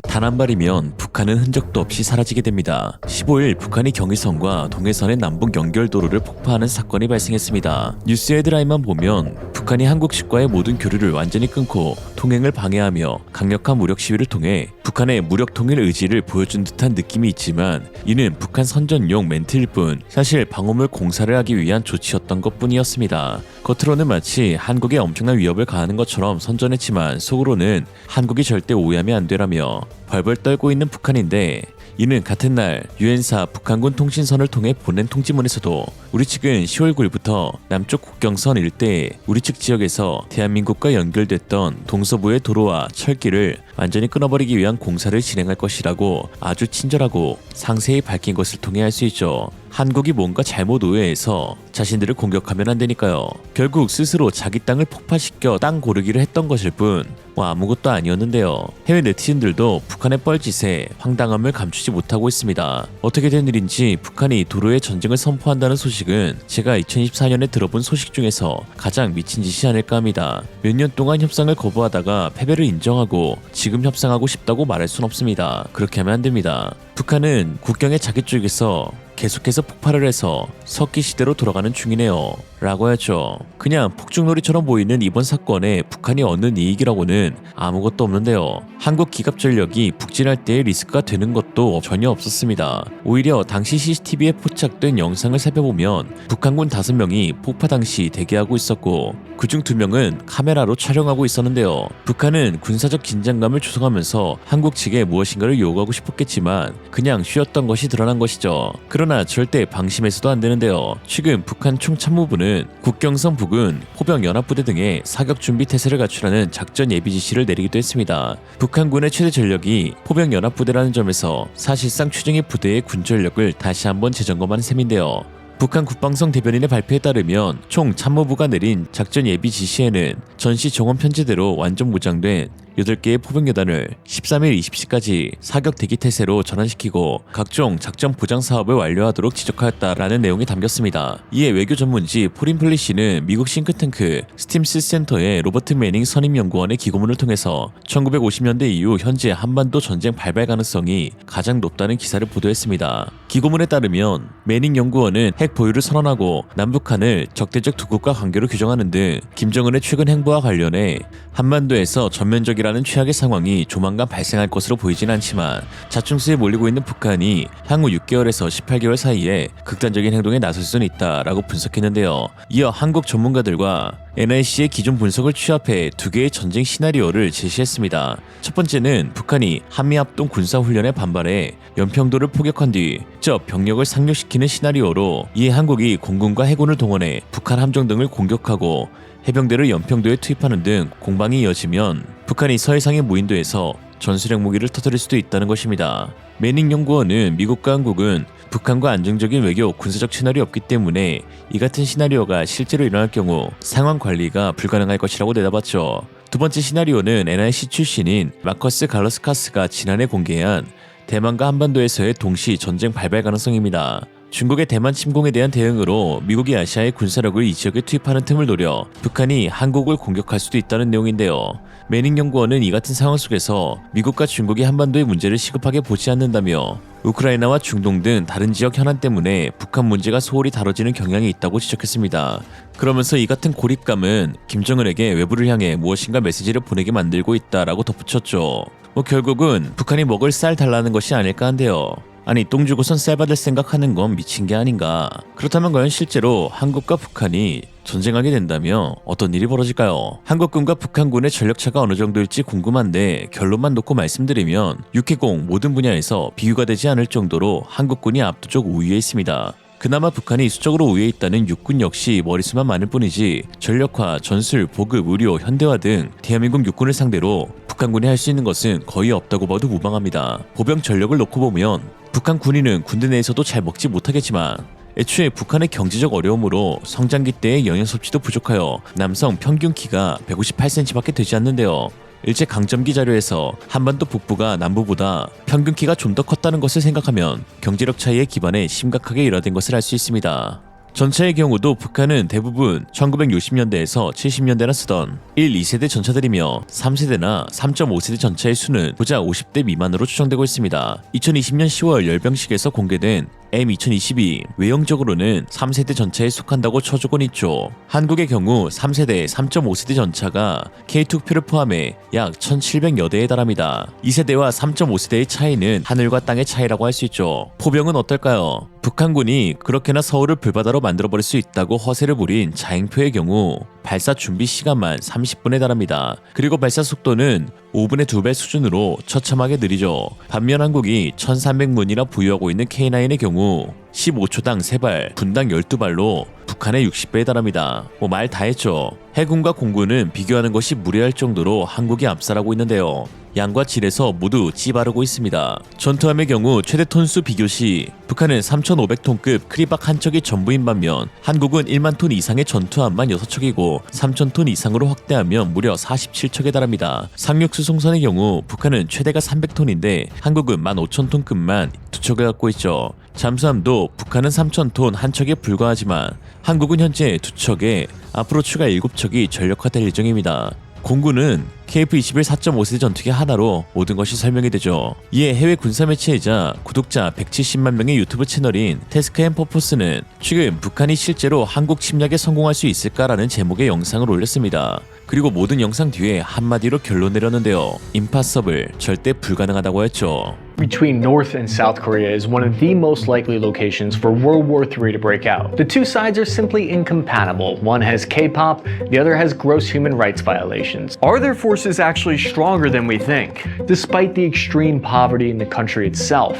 단 한 발이면 북한은 흔적도 없이 사라지게 됩니다. 15일 북한이 경의선과 동해선의 남북 연결도로를 폭파하는 사건이 발생했습니다. 뉴스 헤드라인만 보면 북한이 한국식과의 모든 교류를 완전히 끊고 통행을 방해하며 강력한 무력 시위를 통해 북한의 무력 통일 의지를 보여준 듯한 느낌이 있지만 이는 북한 선전용 멘트일 뿐 사실 방어물 공사를 하기 위한 조치였던 것뿐이었습니다. 겉으로는 마치 한국에 엄청난 위협을 가하는 것처럼 선전했지만 속으로는 한국이 절대 오해하면 안 되라며 벌벌 떨고 있는 북한인데 이는 같은 날 유엔사 북한군 통신선을 통해 보낸 통지문에서도 우리 측은 10월 9일부터 남쪽 국경선 일대에 우리 측 지역에서 대한민국과 연결됐던 동서부의 도로와 철길을 완전히 끊어버리기 위한 공사를 진행할 것이라고 아주 친절하고 상세히 밝힌 것을 통해 알 수 있죠. 한국이 뭔가 잘못 오해해서 자신들을 공격하면 안 되니까요. 결국 스스로 자기 땅을 폭파시켜 땅 고르기를 했던 것일 뿐 아무것도 아니었는데요. 해외 네티즌들도 북한의 뻘짓에 황당함을 감추지 못하고 있습니다. 어떻게 된 일인지 북한이 도로에 전쟁을 선포한다는 소식은 제가 2024년에 들어본 소식 중에서 가장 미친 짓이 아닐까 합니다. 몇 년 동안 협상을 거부하다가 패배를 인정하고 지금 협상하고 싶다고 말할 순 없습니다. 그렇게 하면 안 됩니다. 북한은 국경의 자기 쪽에서 계속해서 폭발을 해서 석기 시대로 돌아가는 중이네요 라고 하죠. 그냥 폭죽놀이처럼 보이는 이번 사건에 북한이 얻는 이익이라고는 아무것도 없는데요. 한국 기갑전력이 북진할 때의 리스크가 되는 것도 전혀 없었습니다. 오히려 당시 CCTV에 포착된 영상을 살펴보면 북한군 5명이 폭파 당시 대기하고 있었고 그중 2명은 카메라로 촬영하고 있었는데요. 북한은 군사적 긴장감을 조성하면서 한국 측에 무엇인가를 요구하고 싶었겠지만 그냥 쉬었던 것이 드러난 것이죠. 그러나 절대 방심해서도 안 되는데요. 최근 북한 총참모부는 국경선 부근 포병연합부대 등의 사격 준비 태세를 갖추라는 작전 예비 지시를 내리기도 했습니다. 북한군의 최대 전력이 포병연합부대라는 점에서 사실상 최정예 부대의 군전력을 다시 한번 재점검하는 셈인데요. 북한 국방성 대변인의 발표에 따르면 총 참모부가 내린 작전 예비 지시에는 전시 정원 편제대로 완전 무장된 8개의 포병여단을 13일 20시까지 사격 대기 태세로 전환시키고 각종 작전 보장 사업을 완료하도록 지적하였다라는 내용이 담겼습니다. 이에 외교 전문지 포린플리시는 미국 싱크탱크 스팀스 센터의 로버트 매닝 선임연구원의 기고문을 통해서 1950년대 이후 현재 한반도 전쟁 발발 가능성이 가장 높다는 기사를 보도했습니다. 기고문에 따르면 매닝 연구원은 핵 보유를 선언하고 남북한을 적대적 두 국가 관계로 규정하는 등 김정은의 최근 행보와 관련해 한반도에서 전면적이라는 최악의 상황이 조만간 발생할 것으로 보이진 않지만 자충수에 몰리고 있는 북한이 향후 6개월에서 18개월 사이에 극단적인 행동에 나설 수는 있다라고 분석했는데요. 이어 한국 전문가들과 NIC의 기존 분석을 취합해 2개의 전쟁 시나리오를 제시했습니다. 첫 번째는 북한이 한미합동 군사훈련에 반발해 연평도를 포격한 뒤 저 병력을 상륙시키는 시나리오로 이에 한국이 공군과 해군을 동원해 북한 함정 등을 공격하고 해병대를 연평도에 투입하는 등 공방이 이어지면 북한이 서해상의 무인도에서 전술핵 무기를 터뜨릴 수도 있다는 것입니다. 매닝 연구원은 미국과 한국은 북한과 안정적인 외교 군사적 채널이 없기 때문에 이 같은 시나리오가 실제로 일어날 경우 상황 관리가 불가능할 것이라고 내다봤죠. 두 번째 시나리오는 NIC 출신인 마커스 갈러스카스가 지난해 공개한 대만과 한반도에서의 동시 전쟁 발발 가능성입니다. 중국의 대만 침공에 대한 대응으로 미국이 아시아의 군사력을 이 지역에 투입하는 틈을 노려 북한이 한국을 공격할 수도 있다는 내용인데요. 매닝 연구원은 이 같은 상황 속에서 미국과 중국이 한반도의 문제를 시급하게 보지 않는다며 우크라이나와 중동 등 다른 지역 현안 때문에 북한 문제가 소홀히 다뤄지는 경향이 있다고 지적했습니다. 그러면서 이 같은 고립감은 김정은에게 외부를 향해 무엇인가 메시지를 보내게 만들고 있다라고 덧붙였죠. 결국은 북한이 먹을 쌀 달라는 것이 아닐까 한데요. 아니 똥 주고선 쌀 받을 생각하는 건 미친 게 아닌가. 그렇다면 과연 실제로 한국과 북한이 전쟁하게 된다면 어떤 일이 벌어질까요? 한국군과 북한군의 전력차가 어느 정도일지 궁금한데 결론만 놓고 말씀드리면 육해공 모든 분야에서 비교가 되지 않을 정도로 한국군이 압도적 우위에 있습니다. 그나마 북한이 수적으로 우위에 있다는 육군 역시 머릿수만 많을 뿐이지 전력화, 전술, 보급, 의료, 현대화 등 대한민국 육군을 상대로 북한군이 할 수 있는 것은 거의 없다고 봐도 무방합니다. 보병 전력을 놓고 보면 북한 군인은 군대 내에서도 잘 먹지 못하겠지만 애초에 북한의 경제적 어려움으로 성장기 때의 영양 섭취도 부족하여 남성 평균 키가 158cm밖에 되지 않는데요. 일제강점기 자료에서 한반도 북부가 남부보다 평균 키가 좀 더 컸다는 것을 생각하면 경제력 차이의 기반에 심각하게 일화된 것을 알 수 있습니다. 전차의 경우도 북한은 대부분 1960년대에서 70년대나 쓰던 1, 2세대 전차들이며 3세대나 3.5세대 전차의 수는 고작 50대 미만으로 추정되고 있습니다. 2020년 10월 열병식에서 공개된 M2022 외형적으로는 3세대 전차에 속한다고 쳐주곤 있죠. 한국의 경우 3세대, 3.5세대 전차가 K2표를 포함해 약 1700여 대에 달합니다. 2세대와 3.5세대의 차이는 하늘과 땅의 차이라고 할 수 있죠. 포병은 어떨까요? 북한군이 그렇게나 서울을 불바다로 만들어버릴 수 있다고 허세를 부린 자행표의 경우 발사 준비 시간만 30분에 달합니다. 그리고 발사 속도는 5분의 2배 수준으로 처참하게 느리죠. 반면 한국이 1300문이나 부여하고 있는 K9의 경우 15초당 3발, 분당 12발로 북한의 60배에 달합니다. 말 다 했죠. 해군과 공군은 비교하는 것이 무례할 정도로 한국이 압살하고 있는데요. 양과 질에서 모두 찌바르고 있습니다. 전투함의 경우 최대 톤수 비교 시 북한은 3,500톤급 크리박 한 척이 전부인 반면 한국은 1만 톤 이상의 전투함만 6척이고 3,000톤 이상으로 확대하면 무려 47척에 달합니다. 상륙 수송선의 경우 북한은 최대가 300톤인데 한국은 15,000톤급만 2척을 갖고 있죠. 잠수함도 북한은 3,000톤 한 척에 불과하지만 한국은 현재 2척에 앞으로 추가 7척이 전력화될 예정입니다. 공군은 KF-21 4.5세대 전투기 하나로 모든 것이 설명이 되죠. 이에 해외 군사 매체이자 구독자 170만 명의 유튜브 채널인 태스크앤퍼포스는 최근 북한이 실제로 한국 침략에 성공할 수 있을까라는 제목의 영상을 올렸습니다. 그리고 모든 영상 뒤에 한마디로 결론 내렸는데요. 임파서블, 절대 불가능하다고 했죠. Between North and South Korea is one of the most likely locations for World War III to break out. The two sides are simply incompatible. One has K-pop, the other has gross human rights violations. Are their forces actually stronger than we think? Despite the extreme poverty in the country itself,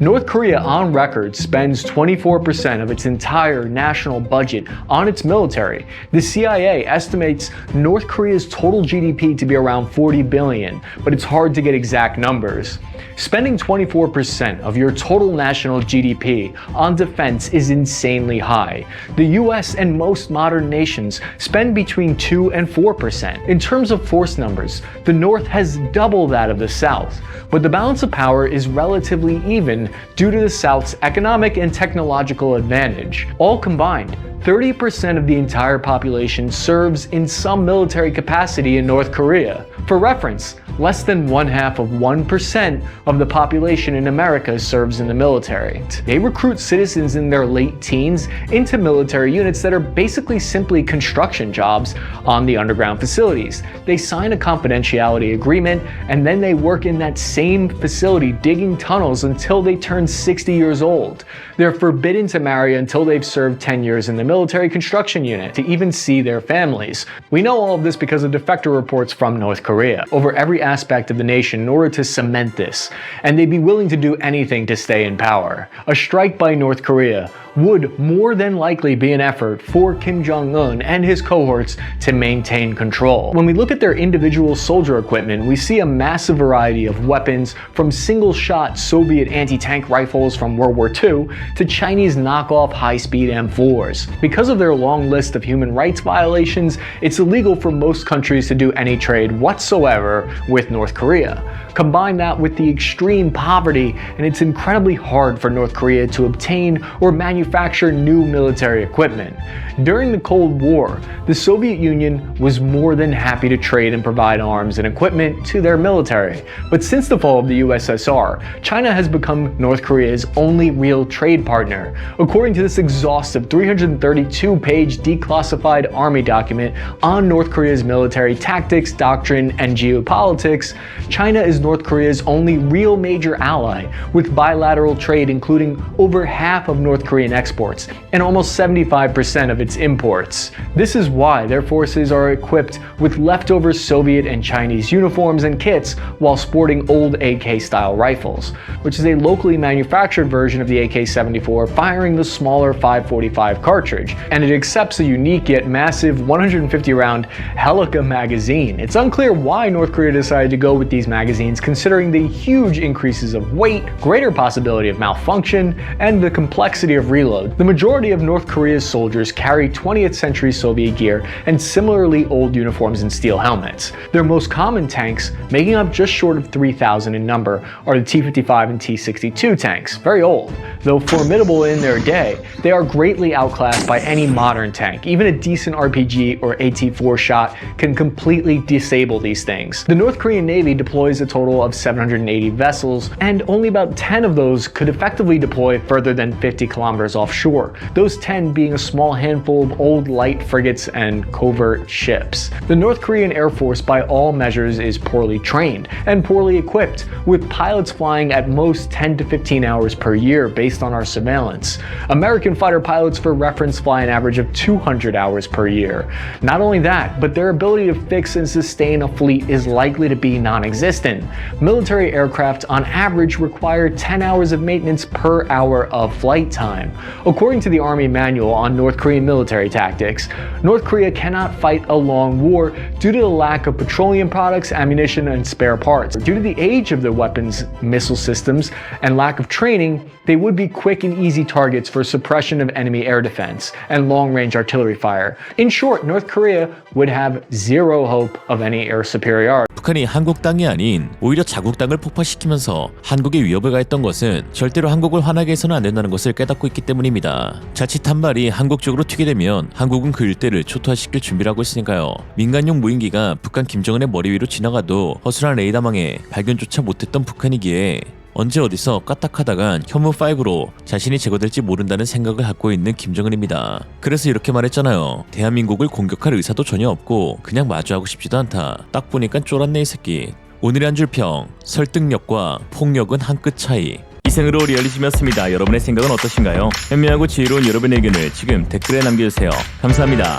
North Korea on record spends 24% of its entire national budget on its military. The CIA estimates North Korea's total GDP to be around 40 billion, but it's hard to get exact numbers. Spending 24% of your total national GDP on defense is insanely high. The US and most modern nations spend between 2 and 4%. In terms of force numbers, the North has double that of the South, but the balance of power is relatively even due to the South's economic and technological advantage. All combined, 30% of the entire population serves in some military capacity in North Korea. For reference, less than 1/2% of the population in America serves in the military. They recruit citizens in their late teens into military units that are basically simply construction jobs on the underground facilities. They sign a confidentiality agreement and then they work in that same facility digging tunnels until they turn 60 years old. They're forbidden to marry until they've served 10 years in the military construction unit to even see their families. We know all of this because of defector reports from North Korea over every aspect of the nation in order to cement this, and they'd be willing to do anything to stay in power. A strike by North Korea would more than likely be an effort for Kim Jong-un and his cohorts to maintain control. When we look at their individual soldier equipment, we see a massive variety of weapons, from single-shot Soviet anti-tank rifles from World War II to Chinese knockoff high-speed M4s. Because of their long list of human rights violations, it's illegal for most countries to do any trade whatsoever with North Korea. Combine that with the extreme poverty, and it's incredibly hard for North Korea to obtain or manufacture new military equipment. During the Cold War, the Soviet Union was more than happy to trade and provide arms and equipment to their military. But since the fall of the USSR, China has become North Korea's only real trade partner. According to this exhaustive 332-page declassified army document on North Korea's military tactics, doctrine, and geopolitics, China is North Korea's only real major ally, with bilateral trade including over half of North Korean exports and almost 75% of its imports. This is why their forces are equipped with leftover Soviet and Chinese uniforms and kits while sporting old AK-style rifles, which is a locally manufactured version of the AK-74 firing the smaller 5.45 cartridge, and it accepts a unique yet massive 150-round Helica magazine. It's unclear why North Korea decided decided to go with these magazines considering the huge increases of weight, greater possibility of malfunction, and the complexity of reload. The majority of North Korea's soldiers carry 20th century Soviet gear and similarly old uniforms and steel helmets. Their most common tanks, making up just short of 3,000 in number, are the T-55 and T-62 tanks, very old. Though formidable in their day, they are greatly outclassed by any modern tank. Even a decent RPG or AT-4 shot can completely disable these things. The North Korean Navy deploys a total of 780 vessels, and only about 10 of those could effectively deploy further than 50 kilometers offshore, those 10 being a small handful of old light frigates and covert ships. The North Korean Air Force by all measures is poorly trained and poorly equipped, with pilots flying at most 10 to 15 hours per year based on our surveillance. American fighter pilots, for reference, fly an average of 200 hours per year. Not only that, but their ability to fix and sustain a fleet is likely to be non-existent. Military aircraft on average require 10 hours of maintenance per hour of flight time. According to the Army Manual on North Korean military tactics, North Korea cannot fight a long war due to the lack of petroleum products, ammunition, and spare parts. Due to the age of their weapons, missile systems, and lack of training, they would be quick and easy targets for suppression of enemy air defense and long-range artillery fire. In short, North Korea would have zero hope of any air superiority. 북한이 한국 땅이 아닌 오히려 자국 땅을 폭파시키면서 한국에 위협을 가했던 것은 절대로 한국을 화나게 해서는 안 된다는 것을 깨닫고 있기 때문입니다. 자칫 한 발이 한국 쪽으로 튀게 되면 한국은 그 일대를 초토화시킬 준비를 하고 있으니까요. 민간용 무인기가 북한 김정은의 머리 위로 지나가도 허술한 레이더망에 발견조차 못했던 북한이기에 언제 어디서 까딱하다간 현무5로 자신이 제거될지 모른다는 생각을 갖고 있는 김정은입니다. 그래서 이렇게 말했잖아요. 대한민국을 공격할 의사도 전혀 없고 그냥 마주하고 싶지도 않다. 딱 보니까 쫄았네 이 새끼. 오늘의 한 줄 평, 설득력과 폭력은 한 끗 차이. 이생으로 리얼리즘이었습니다. 여러분의 생각은 어떠신가요? 현명하고 지혜로운 여러분의 의견을 지금 댓글에 남겨주세요. 감사합니다.